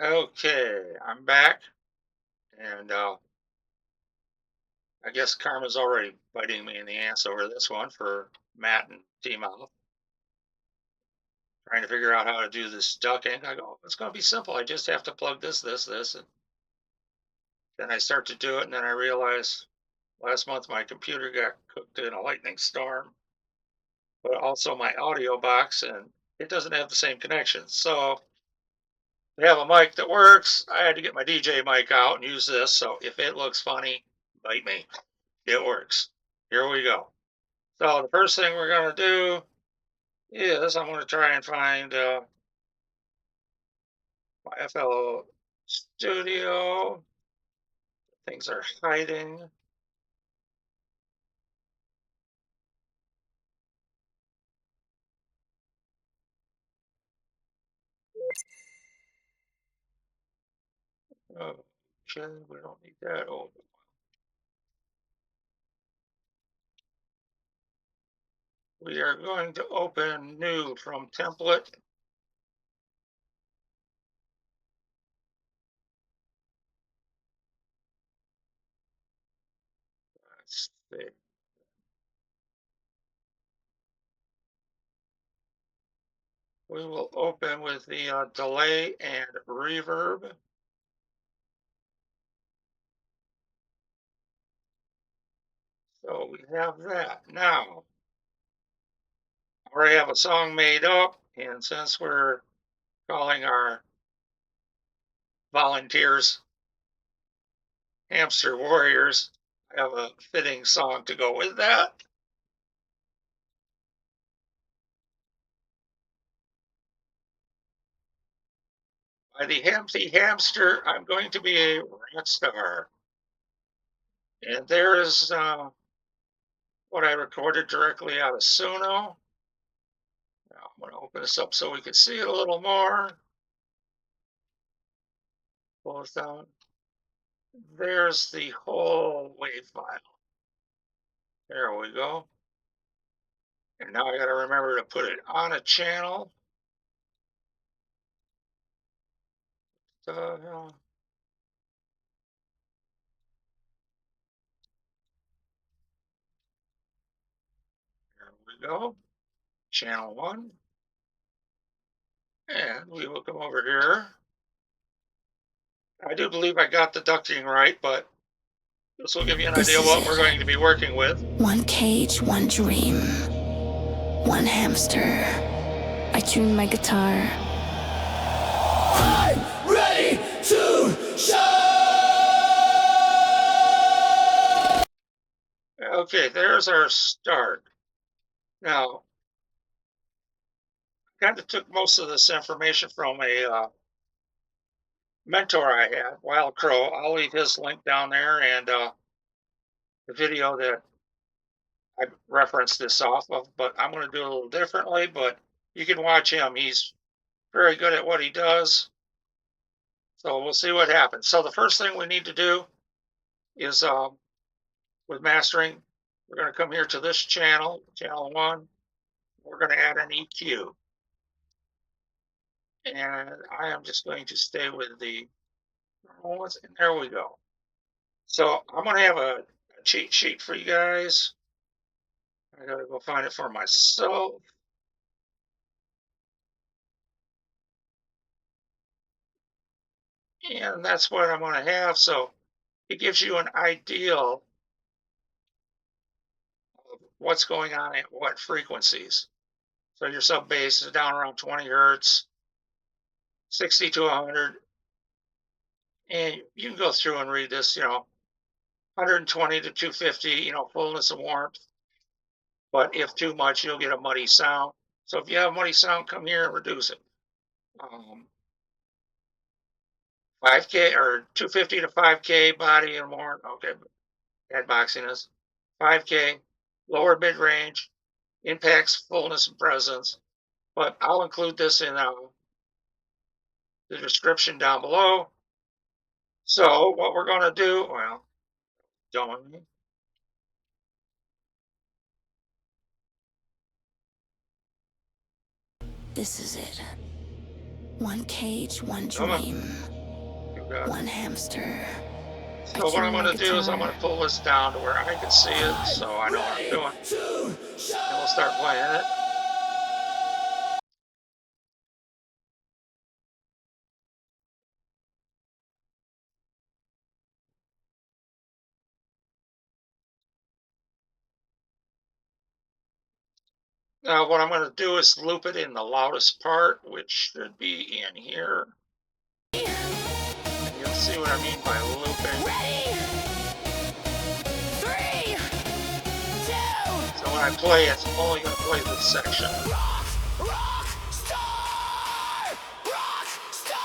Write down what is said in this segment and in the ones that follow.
Okay, I'm back, and I guess karma's already biting me in the ass over this one for Matt and T-Mouth, trying to figure out how to do this ducking. I go, it's going to be simple. I just have to plug this, and then I start to do it, and then I realize last month my computer got cooked in a lightning storm, but also my audio box, and it doesn't have the same connection. So we have a mic that works. I had to get my DJ mic out and use this. So if it looks funny, bite me. It works. Here we go. So the first thing we're going to do is I'm going to try and find my FLO studio. Things are hiding. Okay, we don't need that. Oh, we are going to open new from template. Let's see. We will open with the delay and reverb. So we have that. Now, I already have a song made up, and since we're calling our volunteers hamster warriors, I have a fitting song to go with that. By the Empty Hamster, I'm going to be a rock star. And there's what I recorded directly out of Suno. Now I'm going to open this up so we can see it a little more. Pull this down. There's the whole WAV file. There we go. And now I got to remember to put it on a channel. There we go. Channel 1. And we will come over here. I do believe I got the ducting right, but this will give you an This idea of is what we're going to it. be working with. One cage, one dream, one hamster. I tune my guitar. I'm ready to show! Okay, there's our start. Now, kind of took most of this information from a mentor I had, Wild Crow. I'll leave his link down there and the video that I referenced this off of, but I'm going to do it a little differently, but you can watch him. He's very good at what he does. So we'll see what happens. So the first thing we need to do is with mastering, we're going to come here to this channel, channel 1. We're going to add an EQ. And I am just going to stay with the normal ones. And there we go. So I'm going to have a cheat sheet for you guys. I got to go find it for myself. And that's what I'm going to have. So it gives you an idea of what's going on at what frequencies. So your sub bass is down around 20 hertz, 60 to 100. And you can go through and read this, 120 to 250, fullness and warmth. But if too much, you'll get a muddy sound. So if you have a muddy sound, come here and reduce it. 5K or 250 to 5K body and more. Okay, head boxiness. 5K, lower mid range, impacts fullness and presence. But I'll include this in the description down below. So what we're going to do, well, don't. This is it. One cage, one Come on. dream. good. One hamster. I So what I'm tune going my to do is I'm going guitar. to pull this down to where I can see it, so I know what I'm doing, and we'll start playing it. Now what I'm going to do is loop it in the loudest part, which should be in here. And you'll see what I mean by looping. Ready? 3, 2, So when I play, it's only going to play this section. rock, rock, star, rock, star,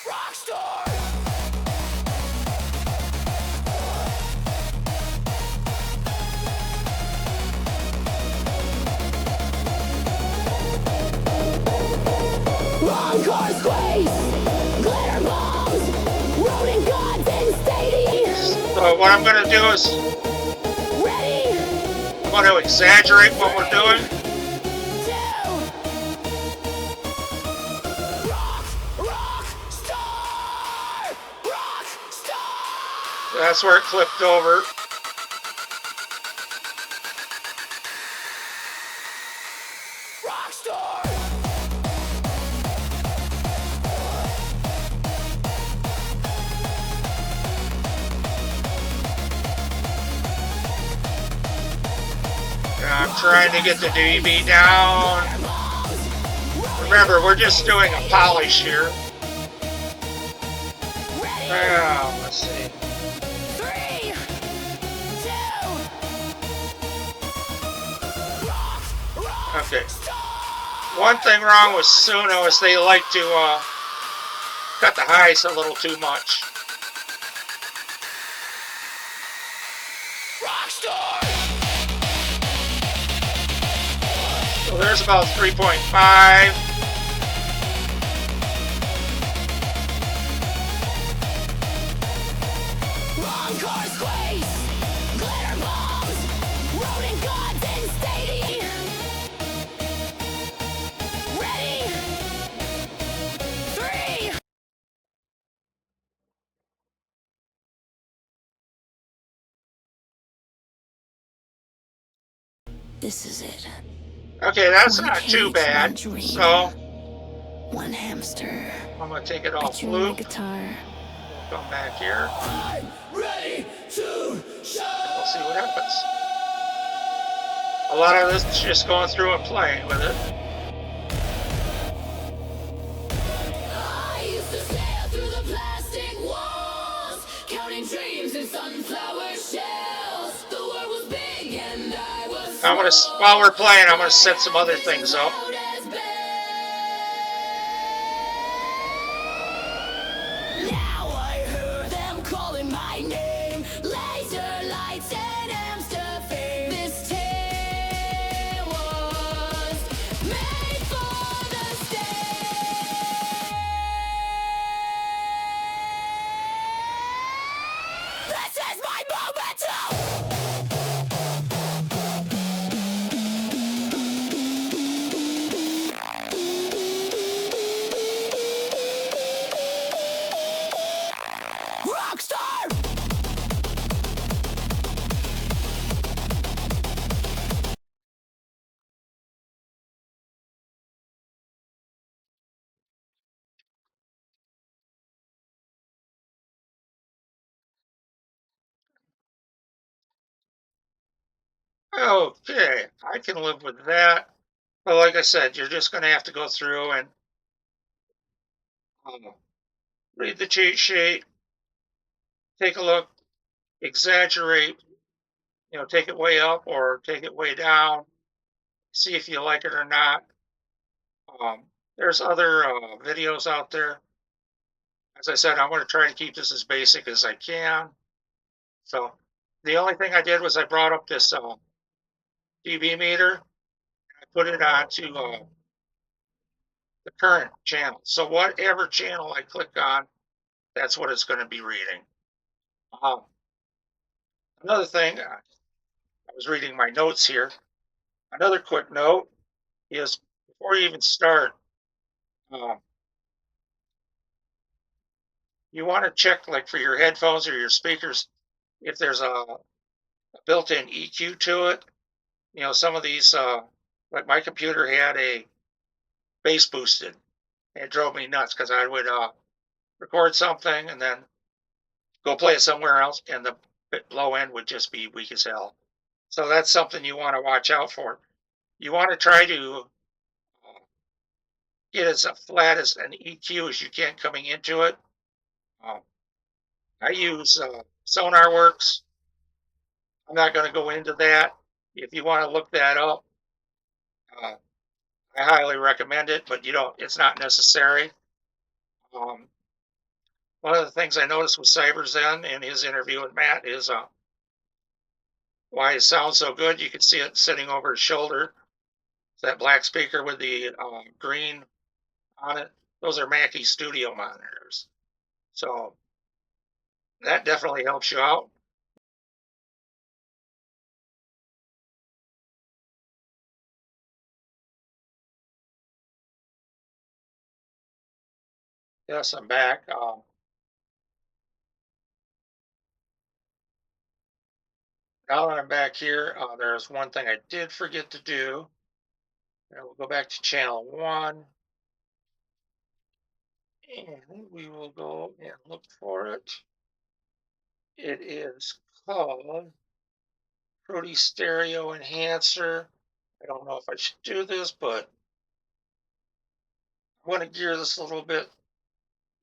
rock star. Encore squeeze, glitter bombs, rodent gods and stadium. So what I'm going to do is Ready? I'm going to exaggerate what we're doing. 2, rock, rock, star, rock, star. That's where it clipped over. Rock star. I'm trying to get the dB down. Remember, we're just doing a polish here. Now, let's see. 3, 2, Okay. One thing wrong with Suno is they like to cut the highs a little too much. rock star. So there's about 3.5. Encore squeeze, glitter bombs, rodent gods and stadium. Ready? 3. This is it. Okay, that's One not too cage, bad. one dream. So One hamster. I'm going to take it I off tune my loop. guitar. We'll come back here I'm ready to show. and we'll see what happens. A lot of this is just going through and playing with it. I used to sail through the plastic walls, counting dreams in sunflower shells. The world was big and I was I'm gonna, while we're playing, I'm gonna set some other things up. loud as bells. Now I hear them calling my name. Laser lights and hamster fame. This tale was made for the stage. This is my moment to rockstar. Okay, I can live with that. But like I said, you're just gonna have to go through and um, read the cheat sheet, take a look, exaggerate, take it way up or take it way down, see if you like it or not. There's other videos out there. As I said, I'm going to try to keep this as basic as I can. So the only thing I did was I brought up this dB meter. I put it onto the current channel. So whatever channel I click on, that's what it's going to be reading. Um, Another thing, I was reading my notes here. Another quick note is before you even start, um, you want to check like for your headphones or your speakers if there's a built-in EQ to it. Some of these, like my computer had a bass boosted. It drove me nuts because I would record something and then go play it somewhere else, and the low end would just be weak as hell. So that's something you want to watch out for. You want to try to get as flat as an EQ as you can coming into it. Um, I use SonarWorks. I'm not going to go into that. If you want to look that up, uh, I highly recommend it, but you don't. It's not necessary. Um, One of the things I noticed with Cyberzen in his interview with Matt is why it sounds so good. You can see it sitting over his shoulder. That black speaker with the green on it. Those are Mackie Studio monitors. So that definitely helps you out. Yes, I'm back. Now that I'm back here, there's one thing I did forget to do. And we'll go back to channel one, and we will go and look for it. It is called Fruity Stereo Enhancer. I don't know if I should do this, but I want to gear this a little bit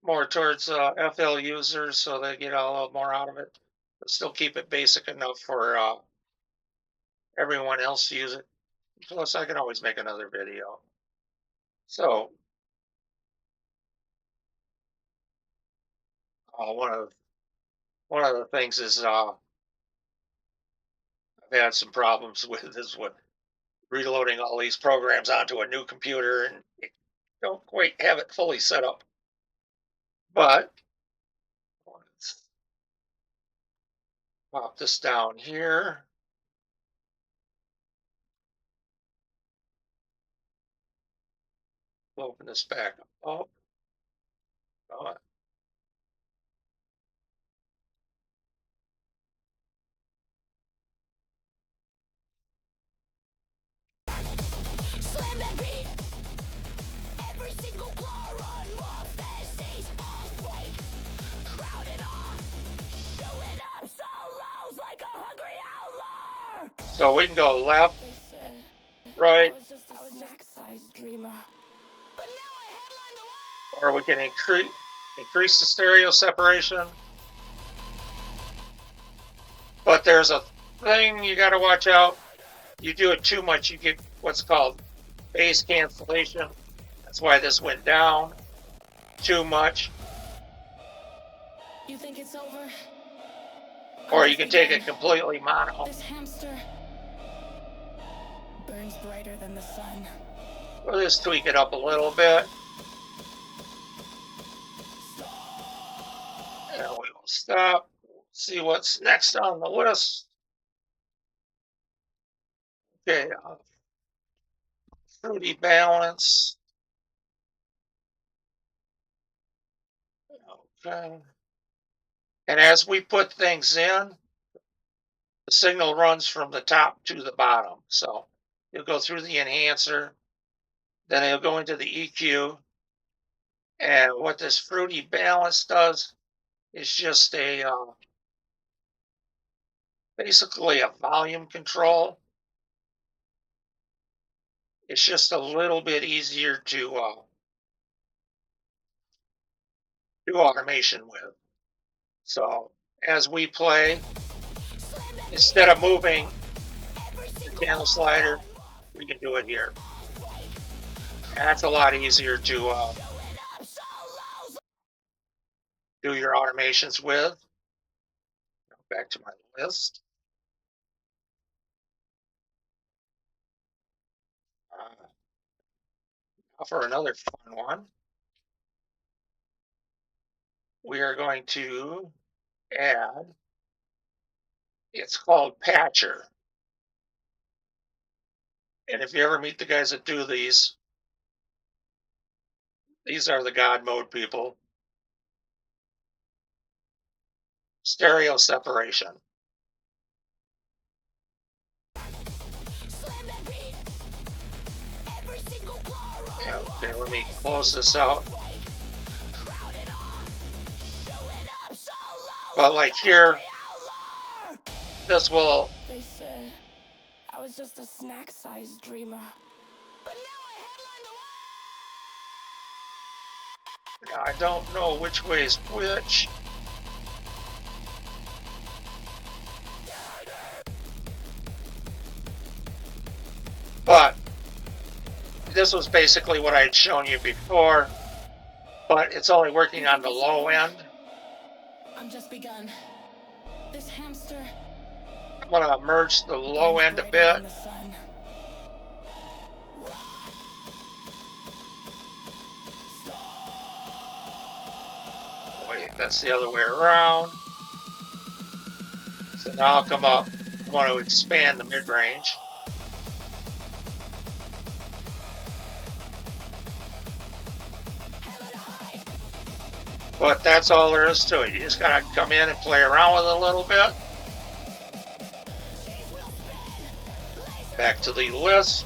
more towards FL users so they get a little more out of it, but still keep it basic enough for everyone else to use it. Plus, I can always make another video. So, one of the things is I've had some problems with is what reloading all these programs onto a new computer and don't quite have it fully set up. But let's pop this down here. Open this back up. Oh, Slam that beat. Every single car on off the stage awake. Crowded off. Showing up solos like a hungry outlaw. so we can go left, They said right, I was just a snack-sized dreamer. But now I headline the world. or we can increase the stereo separation. But there's a thing you got to watch out. You do it too much, you get what's called bass cancellation. That's why this went down too much. You think it's over? Or you can take it completely mono. This hamster burns brighter than the sun. We'll just tweak it up a little bit. And we will stop. See what's next on the list. Okay, fruity balance. Okay. And as we put things in, the signal runs from the top to the bottom. So you'll go through the enhancer, then it'll go into the EQ. And what this fruity balance does is just basically a volume control. It's just a little bit easier to do automation with. So as we play, instead of moving the channel slider, we can do it here. And that's a lot easier to do your automations with. Back to my list. Now for another fun one, we are going to add, it's called Patcher. And if you ever meet the guys that do these are the God mode people. Stereo separation. Yeah, okay, let me close this out. But like here, this will. They said I was just a snack-sized dreamer. But now I headline the I don't know which way is which. But this was basically what I had shown you before, but it's only working on the low end. I'm just begun. This hamster. I'm going to merge the low end a bit. Wait, that's the other way around. So now I'll come up. I want to expand the mid-range. But that's all there is to it. You just gotta come in and play around with it a little bit. Back to the list.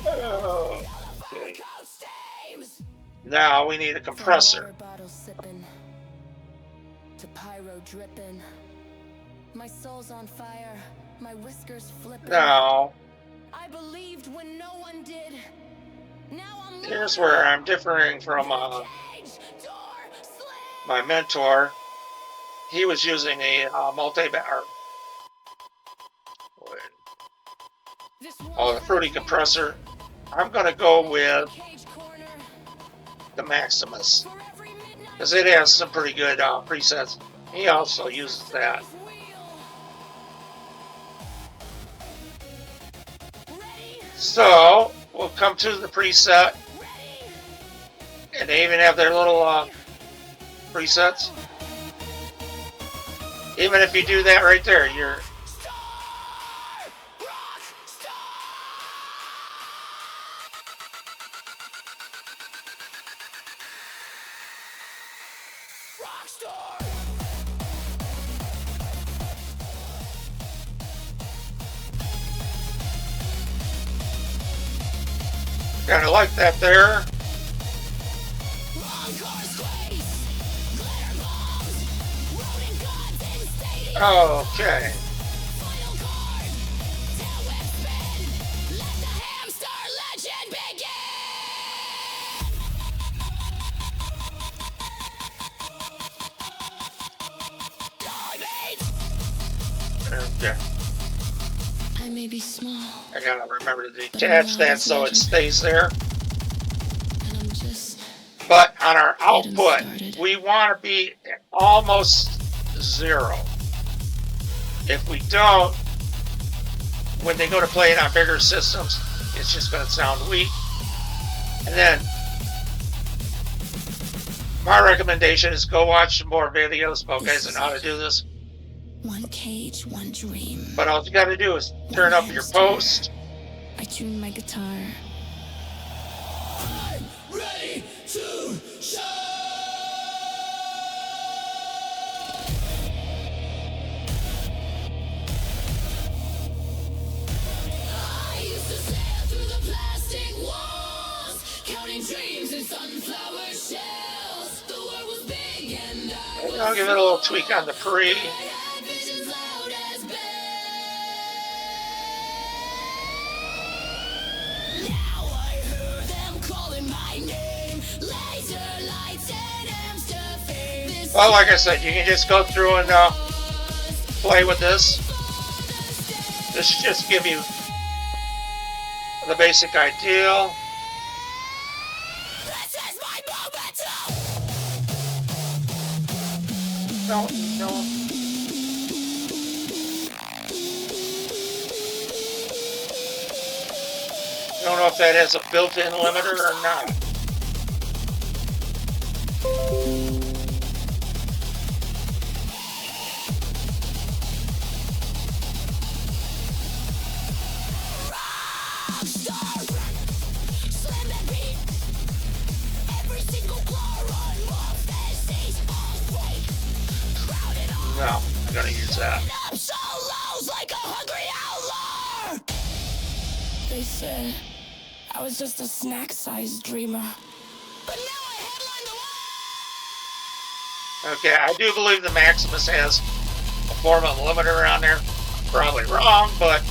Okay. Now we need a compressor. To pyro dripping. My soul's on fire. My whiskers flipping. Now I believed when no one did. Now I'm here's where I'm differing from my mentor. He was using a multi-bar. The fruity compressor. I'm going to go with the Maximus because it has some pretty good presets. He also uses that. So we'll come to the preset, and they even have their little presets. Even if you do that right there, you're kind of like that there. Okay. Okay. I may be small. I gotta remember to detach that so it stays there. But on our output, we want to be almost 0. If we don't, when they go to play it on bigger systems, it's just going to sound weak. And then my recommendation is go watch some more videos about guys on how to do this. One cage, one dream. But all you got to do is turn up your post. I tune my guitar. I'm ready to show. I used to sail through the plastic walls, counting dreams in sunflower shells. The world was big and I'll give it a little tweak on the pre. Well, like I said, you can just go through and play with this. This should just give you the basic idea. No. Don't know if that has a built-in limiter or not. going to use that. Up solos like a hungry outlaw. They said I was just a snack-sized dreamer, but now I headline the world. Okay, I do believe the Maximus has a form of limiter on there. Probably wrong, but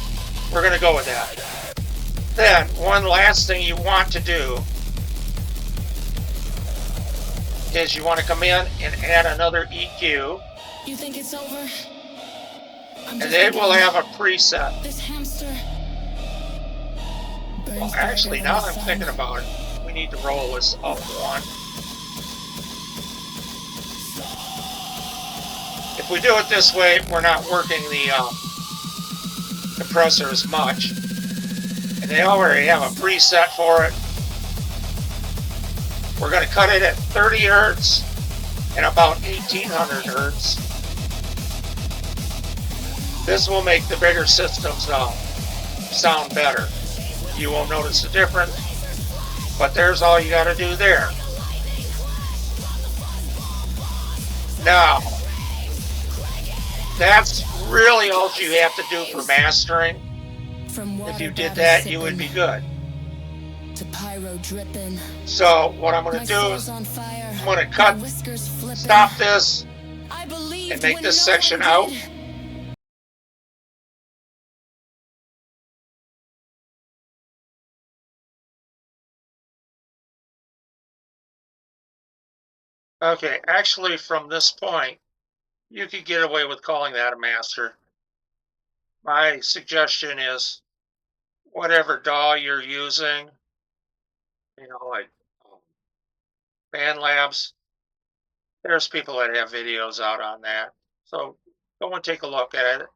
we're going to go with that. Then, one last thing you want to do is you want to come in and add another EQ. You think it's over? And then we'll have a preset. This hamster. Well, actually, now that I'm thinking about it, we need to roll this up one. If we do it this way, we're not working the compressor as much. And they already have a preset for it. We're going to cut it at 30 hertz and about 1800 hertz. This will make the bigger systems sound better. You won't notice the difference, but there's all you got to do there. Now, that's really all you have to do for mastering. If you did that, you would be good. To pyro dripping. So what I'm going to do is I'm going to cut, stop this, and make this section out. Okay, actually from this point, you could get away with calling that a master. My suggestion is whatever DAW you're using, you know, like BandLabs, there's people that have videos out on that. So go and take a look at it.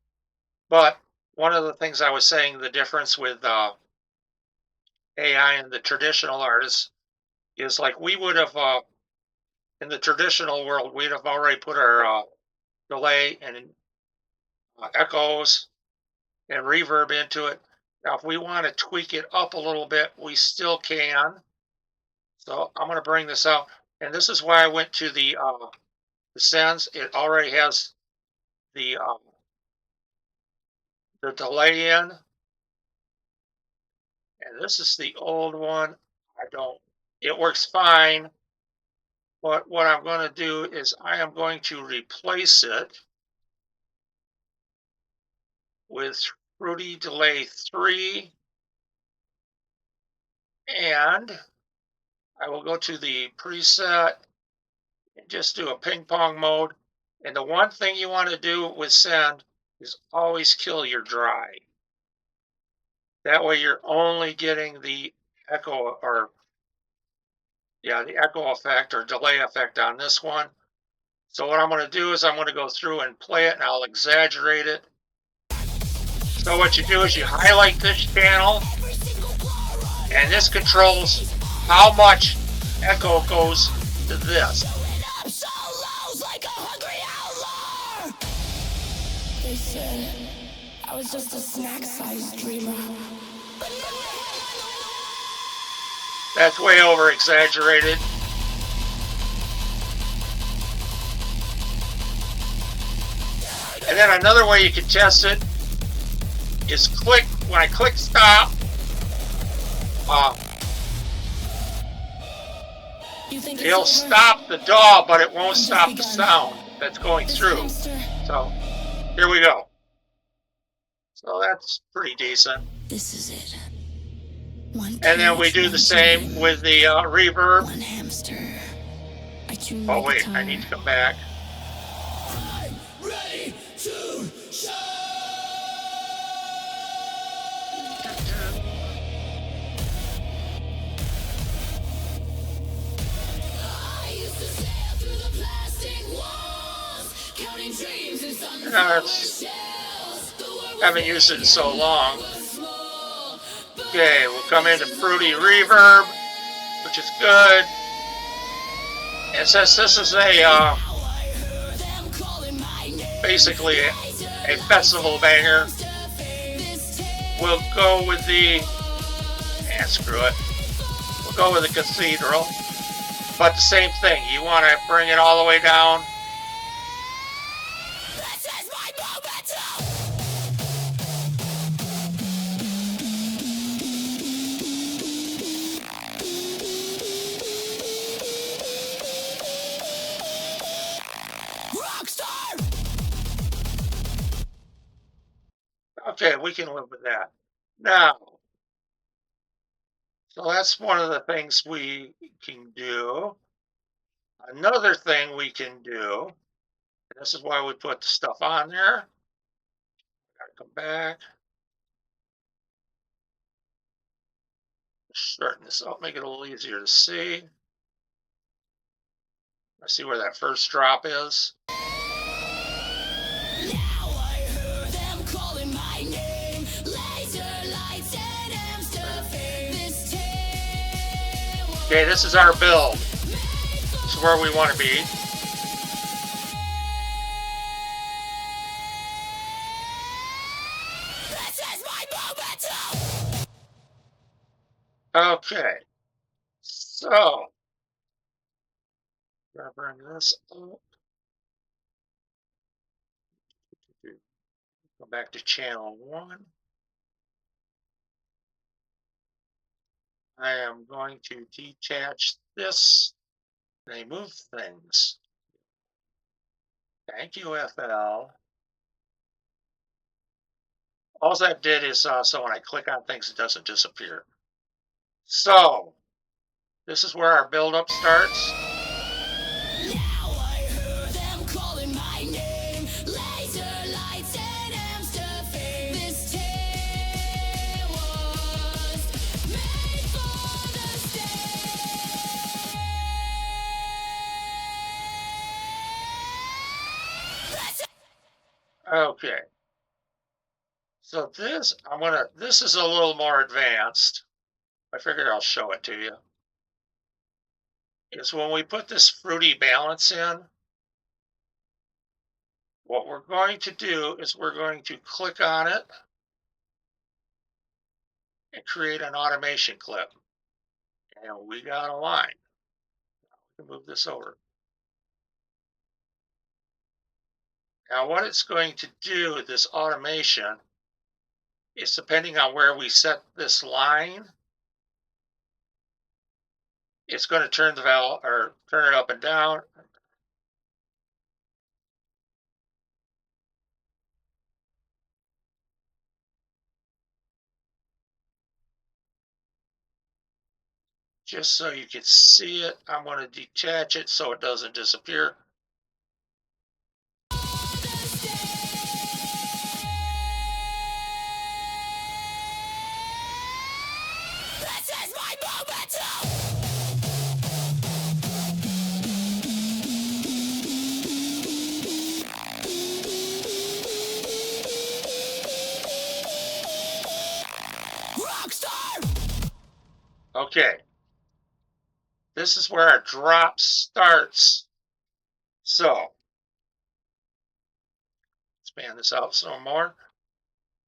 But one of the things I was saying, the difference with AI and the traditional artists is like we would have, in the traditional world, we'd have already put our delay and echoes and reverb into it. Now, if we want to tweak it up a little bit, we still can. So I'm going to bring this out. And this is why I went to the sends. It already has the delay in. And this is the old one. It works fine. But what I'm going to do is I am going to replace it with Fruity Delay 3. And I will go to the preset and just do a ping pong mode. And the one thing you want to do with send is always kill your dry. That way you're only getting the echo the echo effect or delay effect on this one. So what I'm going to do is I'm going to go through and play it, and I'll exaggerate it. So what you do is you highlight this channel, and this controls how much echo goes to this. They said I was just a snack-sized dreamer. That's way over exaggerated. And then another way you can test it is when I click stop, it'll stop the DAW, but it won't stop the sound that's going through. So here we go. So that's pretty decent. This is it. And then we do the same with the reverb. One hamster. Oh wait, I need to come back. I'm ready to show. I used to sail through the plastic walls, counting dreams and sunflower Haven't used it in so long. Okay, we'll come into Fruity Reverb, which is good. And since this is basically a festival banger, we'll go with screw it. We'll go with the Cathedral. But the same thing, you want to bring it all the way down. This is my Rockstar. Okay, we can live with that. Now, so that's one of the things we can do. Another thing we can do, and this is why we put the stuff on there. Gotta come back. Shorten this up, make it a little easier to see. I see where that first drop is. Now I heard them calling my name. Laser lights and Amsterdam. This tale was Okay, this is our build. This is where we want to be. This is my moment. Okay, so I'm gonna bring this up. Go back to channel 1. I am going to detach this. Remove things. Thank you, FL. All that did is so when I click on things, it doesn't disappear. So this is where our buildup starts. Now I heard them calling my name. Laser lights and Amsterdam. This tale was made for the stage. Okay. So this is a little more advanced. I figured I'll show it to you. Is when we put this fruity balance in, what we're going to do is we're going to click on it and create an automation clip. And we got a line. We can move this over. Now what it's going to do with this automation is, depending on where we set this line, it's going to turn the valve or turn it up and down. Just so you can see it, I'm going to detach it so it doesn't disappear. This is my moment. Rockstar. Okay. This is where our drop starts. So, expand this out some more.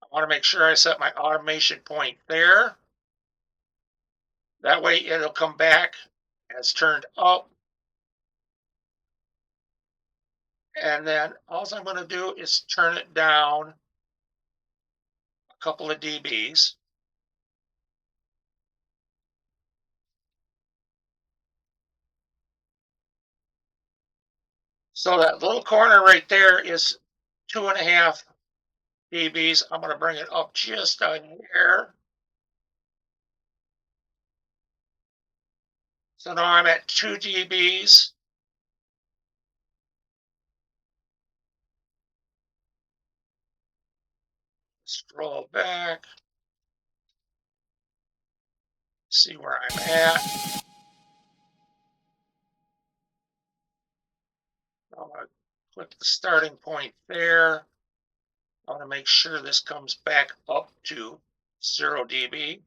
I want to make sure I set my automation point there. That way it'll come back as turned up. And then all I'm going to do is turn it down a couple of dBs. So that little corner right there is 2.5 dBs. I'm going to bring it up just a hair. So now I'm at 2 dBs. Scroll back. See where I'm at. I'm going to click the starting point there. I want to make sure this comes back up to 0 dB.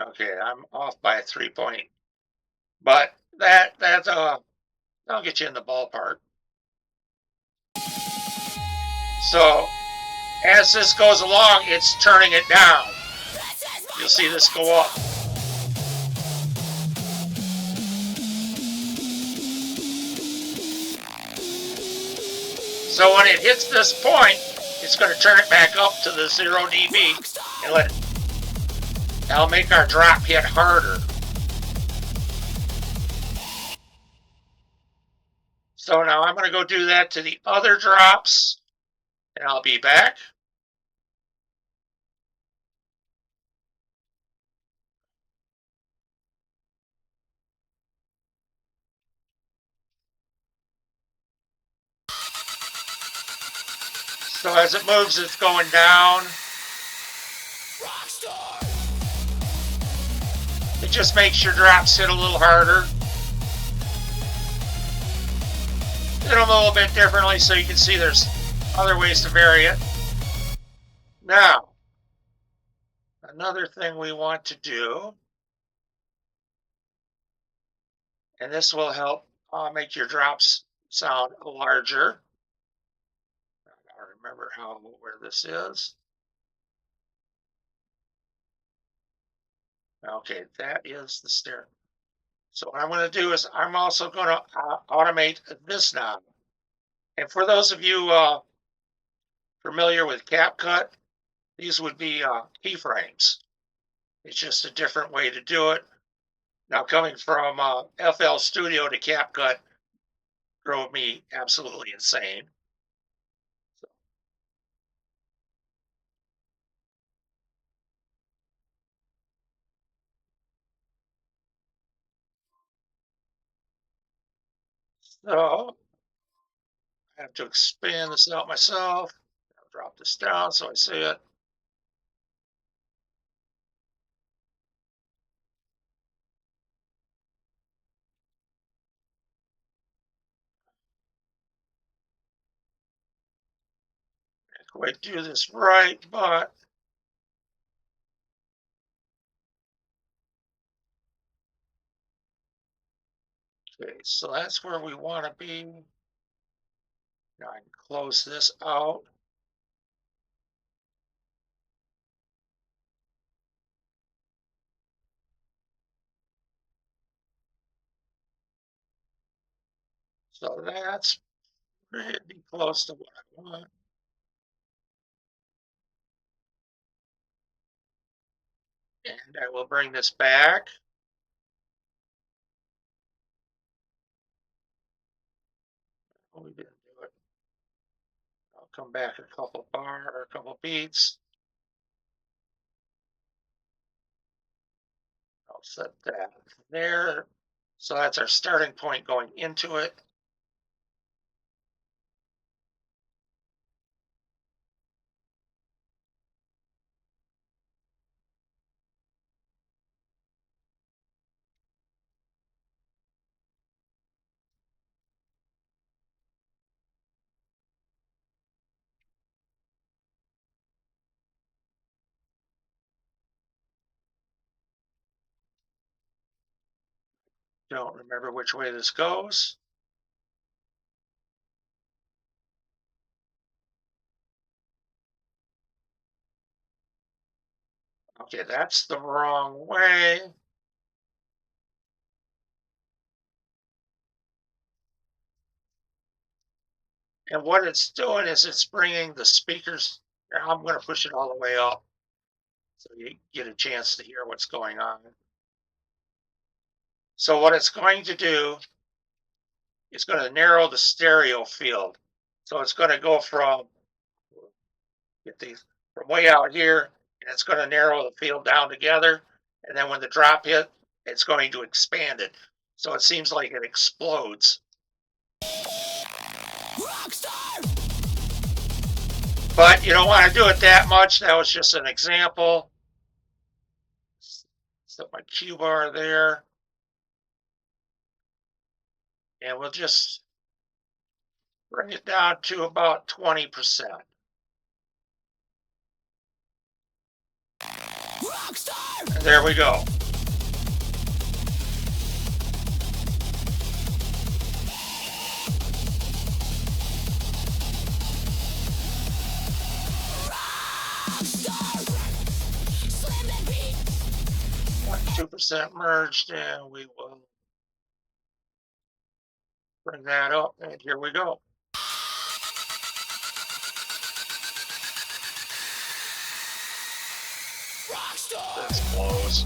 Okay, I'm off by 3 point, but that'll get you in the ballpark. So as this goes along, it's turning it down. You'll see this go up. So when it hits this point, it's going to turn it back up to the 0 dB and let it. That'll make our drop hit harder. So now I'm going to go do that to the other drops, and I'll be back. So as it moves, it's going down. It just makes your drops hit a little harder. Hit them a little bit differently so you can see there's other ways to vary it. Now, another thing we want to do, and this will help make your drops sound larger. I gotta remember where this is. Okay, that is the stereo. So what I'm going to do is I'm also going to automate this now. And for those of you familiar with CapCut, these would be keyframes. It's just a different way to do it. Now, coming from FL Studio to CapCut drove me absolutely insane. So I have to expand this out myself. I'll drop this down so I see it. Can't quite do this right, but okay, so that's where we want to be. Now I can close this out. So that's pretty close to what I want. And I will bring this back. Oh, we didn't do it. I'll come back a couple bar or a couple beats. I'll set that there. So that's our starting point going into it. Don't remember which way this goes. Okay, that's the wrong way. And what it's doing is it's bringing the speakers. I'm going to push it all the way up so you get a chance to hear what's going on. So what it's going to do, it's going to narrow the stereo field. So it's going to go from get these from way out here, and it's going to narrow the field down together. And then when the drop hit, it's going to expand it. So it seems like it explodes. But you don't want to do it that much. That was just an example. Set my Q bar there. And we'll just bring it down to about 20%. And there we go. Slam that beat. 2% merged, and we will bring that up, and here we go. blows.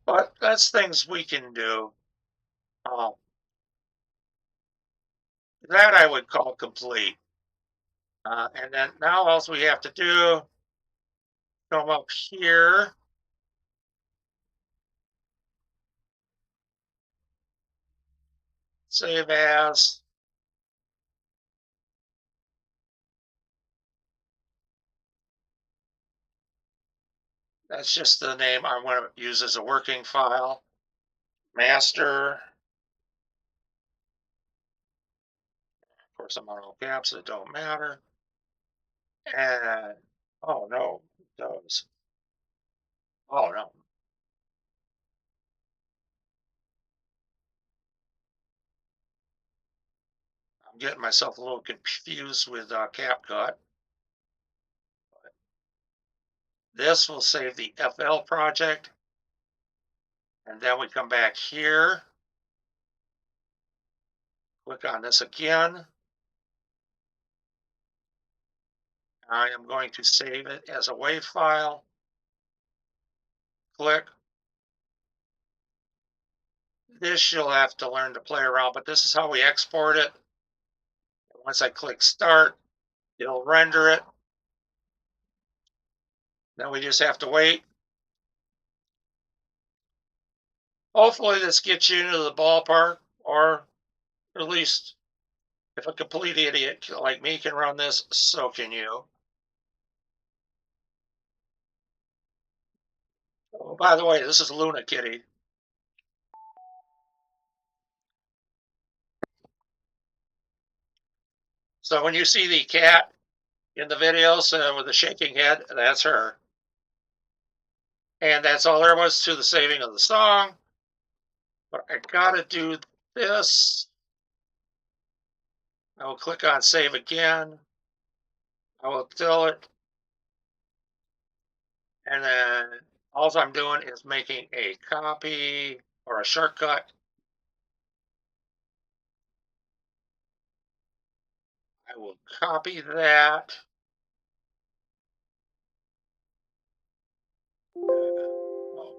But that's things we can do. Um, that I would call complete. And then now all we have to do, come up here, save as, that's just the name I want to use as a working file. Master, of course I'm on all caps, so it don't matter. And, oh no, it does. Oh no, I'm getting myself a little confused with CapCut. This will save the FL project. And then we come back here, click on this again. I am going to save it as a WAV file. Click. This you'll have to learn to play around, but this is how we export it. Once I click start, it'll render it. Then we just have to wait. Hopefully this gets you into the ballpark, or at least if a complete idiot like me can run this, so can you. Oh, by the way, this is Luna Kitty. So when you see the cat in the videos with the shaking head, that's her. And that's all there was to the saving of the song. But I gotta do this. I will click on save again. I will tell it. And then all I'm doing is making a copy or a shortcut. I will copy that. Oh,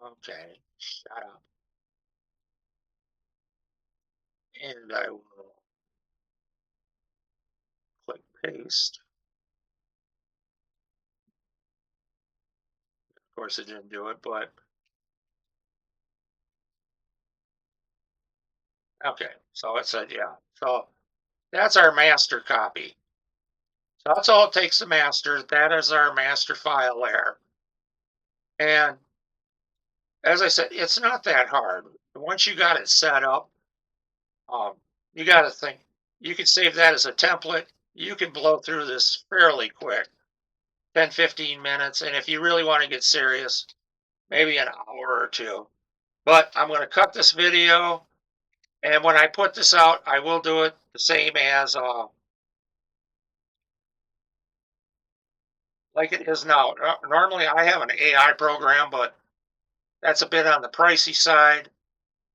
okay, shut up. And I will click paste. Of course, it didn't do it, but okay. So it said, yeah. So that's our master copy. So that's all it takes to master. That is our master file there. And as I said, it's not that hard. Once you got it set up, um, you got to think, you can save that as a template. You can blow through this fairly quick, 10, 15 minutes. And if you really want to get serious, maybe an hour or two. But I'm going to cut this video. And when I put this out, I will do it the same as like it is now. Normally I have an AI program, but that's a bit on the pricey side,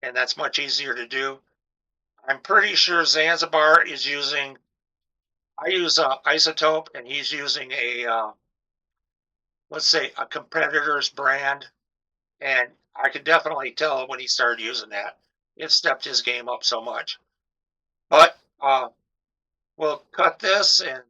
and that's much easier to do. I'm pretty sure Zanzibar is using, I use Isotope, and he's using a, let's say, a competitor's brand. And I could definitely tell when he started using that. It stepped his game up so much. But we'll cut this and